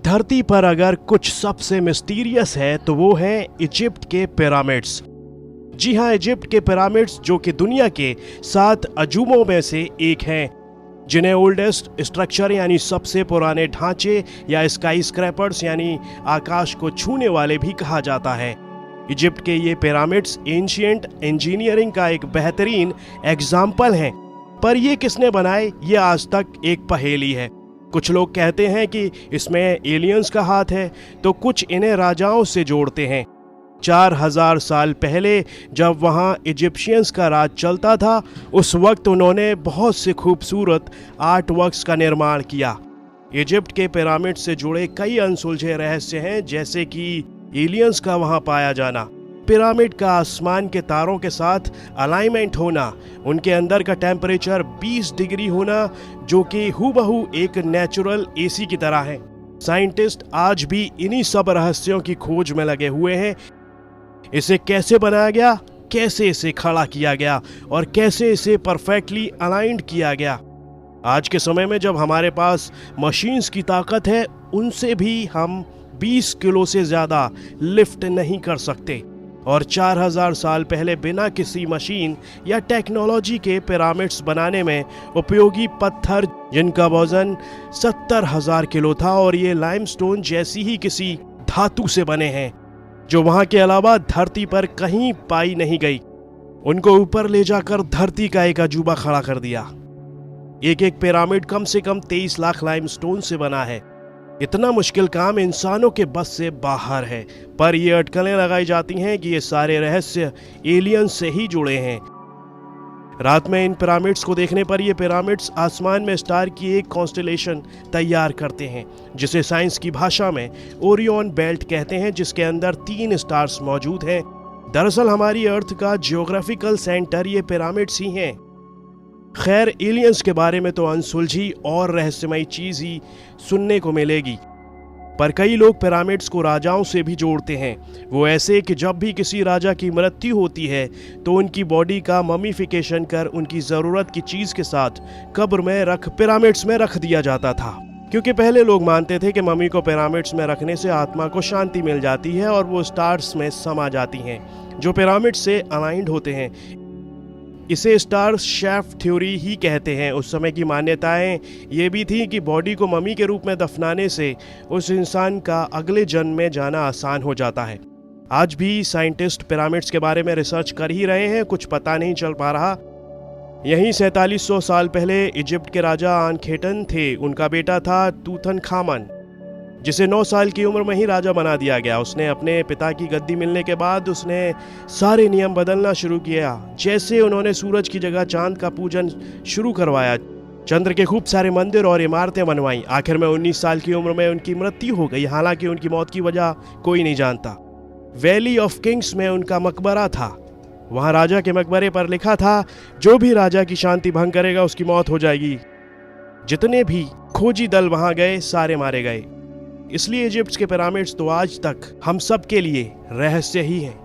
धरती पर अगर कुछ सबसे मिस्टीरियस है तो वो है इजिप्ट के पिरामिड्स। जी हाँ, इजिप्ट के पिरामिड्स जो कि दुनिया के 7 अजूबों में से एक हैं, जिन्हें ओल्डेस्ट स्ट्रक्चर यानी सबसे पुराने ढांचे या स्काई स्क्रैपर्स यानी आकाश को छूने वाले भी कहा जाता है। इजिप्ट के ये पिरामिड्स एंशिएंट इंजीनियरिंग का एक बेहतरीन एग्जाम्पल हैं, पर ये किसने बनाए ये आज तक एक पहेली है। कुछ लोग कहते हैं कि इसमें एलियंस का हाथ है, तो कुछ इन्हें राजाओं से जोड़ते हैं। 4000 साल पहले जब वहाँ इजिप्शियंस का राज चलता था, उस वक्त उन्होंने बहुत से खूबसूरत आर्ट वर्क्स का निर्माण किया। इजिप्ट के पिरामिड से जुड़े कई अनसुलझे रहस्य हैं, जैसे कि एलियंस का वहाँ पाया जाना, पिरामिड का आसमान के तारों के साथ अलाइनमेंट होना, उनके अंदर का टेम्परेचर 20 डिग्री होना जो कि हूबहू एक नेचुरल एसी की तरह है। साइंटिस्ट आज भी इन्हीं सब रहस्यों की खोज में लगे हुए हैं। इसे कैसे बनाया गया, कैसे इसे खड़ा किया गया और कैसे इसे परफेक्टली अलाइंड किया गया। आज के समय में जब हमारे पास मशीन्स की ताकत है, उनसे भी हम 20 किलो से ज्यादा लिफ्ट नहीं कर सकते, और 4000 साल पहले बिना किसी मशीन या टेक्नोलॉजी के पिरामिड्स बनाने में उपयोगी पत्थर जिनका वजन 70,000 किलो था, और ये लाइमस्टोन जैसी ही किसी धातु से बने हैं जो वहां के अलावा धरती पर कहीं पाई नहीं गई। उनको ऊपर ले जाकर धरती का एक अजूबा खड़ा कर दिया। एक एक पिरामिड कम से कम 23 लाख लाइमस्टोन से बना है। इतना मुश्किल काम इंसानों के बस से बाहर है, पर ये अटकलें लगाई जाती हैं कि ये सारे रहस्य एलियंस से ही जुड़े हैं। रात में इन पिरामिड्स को देखने पर ये पिरामिड्स आसमान में स्टार की एक कॉन्स्टेलेशन तैयार करते हैं, जिसे साइंस की भाषा में ओरियन बेल्ट कहते हैं, जिसके अंदर 3 स्टार्स मौजूद हैं। दरअसल हमारी अर्थ का जियोग्राफिकल सेंटर ये पिरामिड्स ही हैं। खैर, एलियंस के बारे में तो अनसुलझी और रहस्यमयी चीज ही सुनने को मिलेगी, पर कई लोग पिरामिड्स को राजाओं से भी जोड़ते हैं। वो ऐसे कि जब भी किसी राजा की मृत्यु होती है तो उनकी बॉडी का ममीफिकेशन कर उनकी जरूरत की चीज के साथ कब्र में पिरामिड्स में रख दिया जाता था, क्योंकि पहले लोग मानते थे कि मम्मी को पिरामिड्स में रखने से आत्मा को शांति मिल जाती है और वो स्टार्स में समा जाती हैं जो पिरामिड से अलाइंड होते हैं। इसे स्टार शेफ थ्योरी ही कहते हैं। उस समय की मान्यताएं ये भी थी कि बॉडी को मम्मी के रूप में दफनाने से उस इंसान का अगले जन्म में जाना आसान हो जाता है। आज भी साइंटिस्ट पिरामिड्स के बारे में रिसर्च कर ही रहे हैं, कुछ पता नहीं चल पा रहा। यहीं 4700 साल पहले इजिप्ट के राजा आनखेटन थे। उनका बेटा था तूतनखामन, जिसे 9 साल की उम्र में ही राजा बना दिया गया। उसने अपने पिता की गद्दी मिलने के बाद उसने सारे नियम बदलना शुरू किया। जैसे उन्होंने सूरज की जगह चांद का पूजन शुरू करवाया, चंद्र के खूब सारे मंदिर और इमारतें बनवाई। आखिर में 19 साल की उम्र में उनकी मृत्यु हो गई। हालांकि उनकी मौत की वजह कोई नहीं जानता। वैली ऑफ किंग्स में उनका मकबरा था। वहां राजा के मकबरे पर लिखा था, जो भी राजा की शांति भंग करेगा उसकी मौत हो जाएगी। जितने भी खोजी दल वहां गए, सारे मारे गए। इसलिए इजिप्ट के पिरामिड्स तो आज तक हम सब के लिए रहस्य ही हैं।